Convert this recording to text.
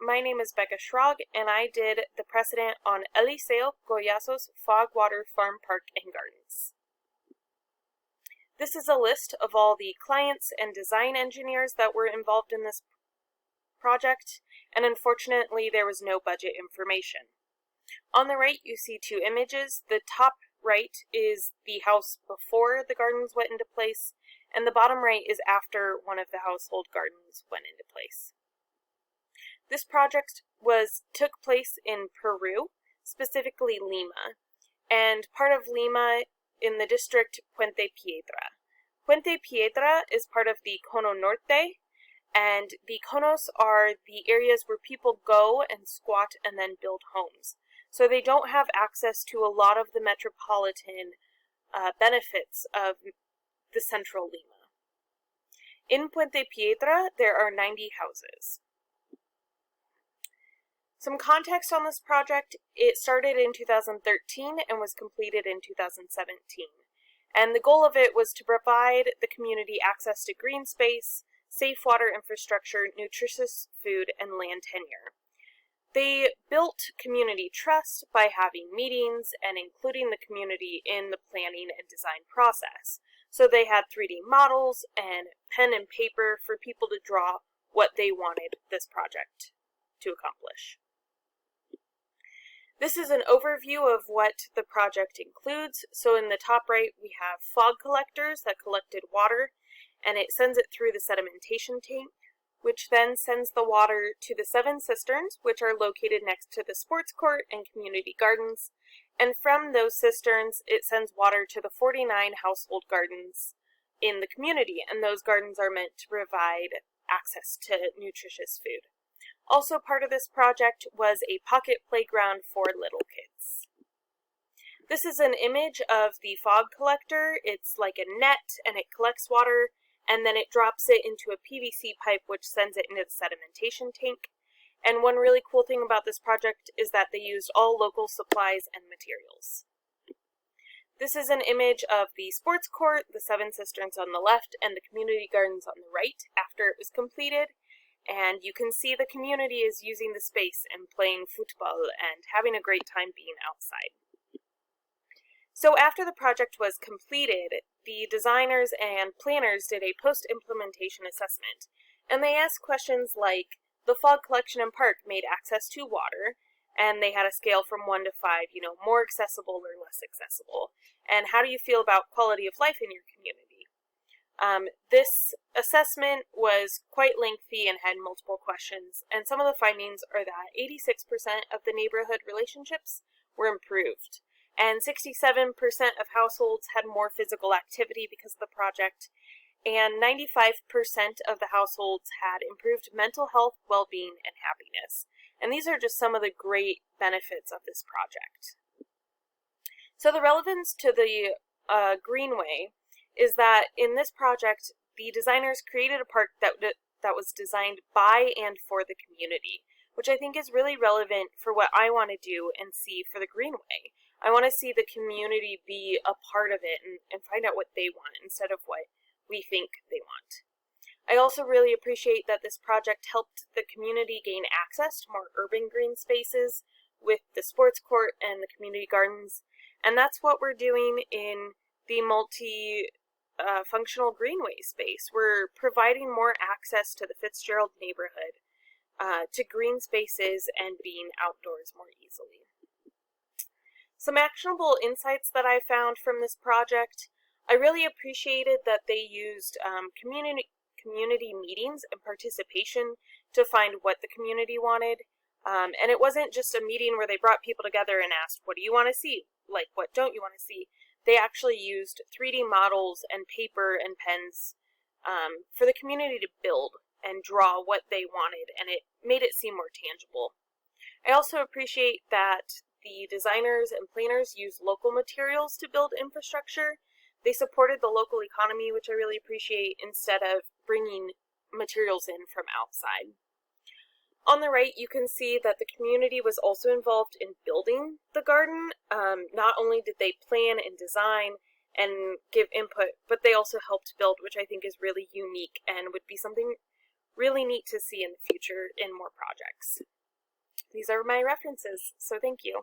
my name is Becca Schrog, and I did the precedent on Eliseo Collazos Fog Water Farm Park and Gardens. This is a list of all the clients and design engineers that were involved in this project, and unfortunately there was no budget information. On the right you see two images. The top right is the house before the gardens went into place, and the bottom right is after one of the household gardens went into place. This project took place in Peru, specifically Lima, and part of Lima in the district Puente Piedra. Puente Piedra is part of the Cono Norte, and the conos are the areas where people go and squat and then build homes. So they don't have access to a lot of the metropolitan benefits of the central Lima. In Puente Piedra, there are 90 houses. Some context on this project: it started in 2013 and was completed in 2017. And the goal of it was to provide the community access to green space, safe water infrastructure, nutritious food, and land tenure. They built community trust by having meetings and including the community in the planning and design process. So they had 3D models and pen and paper for people to draw what they wanted this project to accomplish. This is an overview of what the project includes. So in the top right we have fog collectors that collected water, and it sends it through the sedimentation tank, which then sends the water to the 7 cisterns, which are located next to the sports court and community gardens. And from those cisterns, it sends water to the 49 household gardens in the community, and those gardens are meant to provide access to nutritious food. Also part of this project was a pocket playground for little kids. This is an image of the fog collector. It's like a net, and it collects water, and then it drops it into a PVC pipe, which sends it into the sedimentation tank. And one really cool thing about this project is that they used all local supplies and materials. This is an image of the sports court, the 7 cisterns on the left, and the community gardens on the right after it was completed. And you can see the community is using the space and playing football and having a great time being outside. So after the project was completed, the designers and planners did a post-implementation assessment, and they asked questions like, the fog collection and park made access to water, and they had a scale from 1 to 5, more accessible or less accessible. And how do you feel about quality of life in your community? This assessment was quite lengthy and had multiple questions, and some of the findings are that 86% of the neighborhood relationships were improved, and 67% of households had more physical activity because of the project, and 95% of the households had improved mental health, well-being, and happiness. And these are just some of the great benefits of this project. So the relevance to the Greenway is that in this project, the designers created a park that was designed by and for the community, which I think is really relevant for what I want to do and see for the Greenway. I want to see the community be a part of it and find out what they want instead of what we think they want. I also really appreciate that this project helped the community gain access to more urban green spaces with the sports court and the community gardens, and that's what we're doing in the multi-functional Greenway space. We're providing more access to the Fitzgerald neighborhood, to green spaces and being outdoors more easily. Some actionable insights that I found from this project: I really appreciated that they used community meetings and participation to find what the community wanted. And it wasn't just a meeting where they brought people together and asked, what do you want to see? Like, what don't you want to see? They actually used 3D models and paper and pens for the community to build and draw what they wanted, and it made it seem more tangible. I also appreciate that the designers and planners used local materials to build infrastructure. They supported the local economy, which I really appreciate, instead of bringing materials in from outside. On the right, you can see that the community was also involved in building the garden. Not only did they plan and design and give input, but they also helped build, which I think is really unique and would be something really neat to see in the future in more projects. these are my references, so thank you.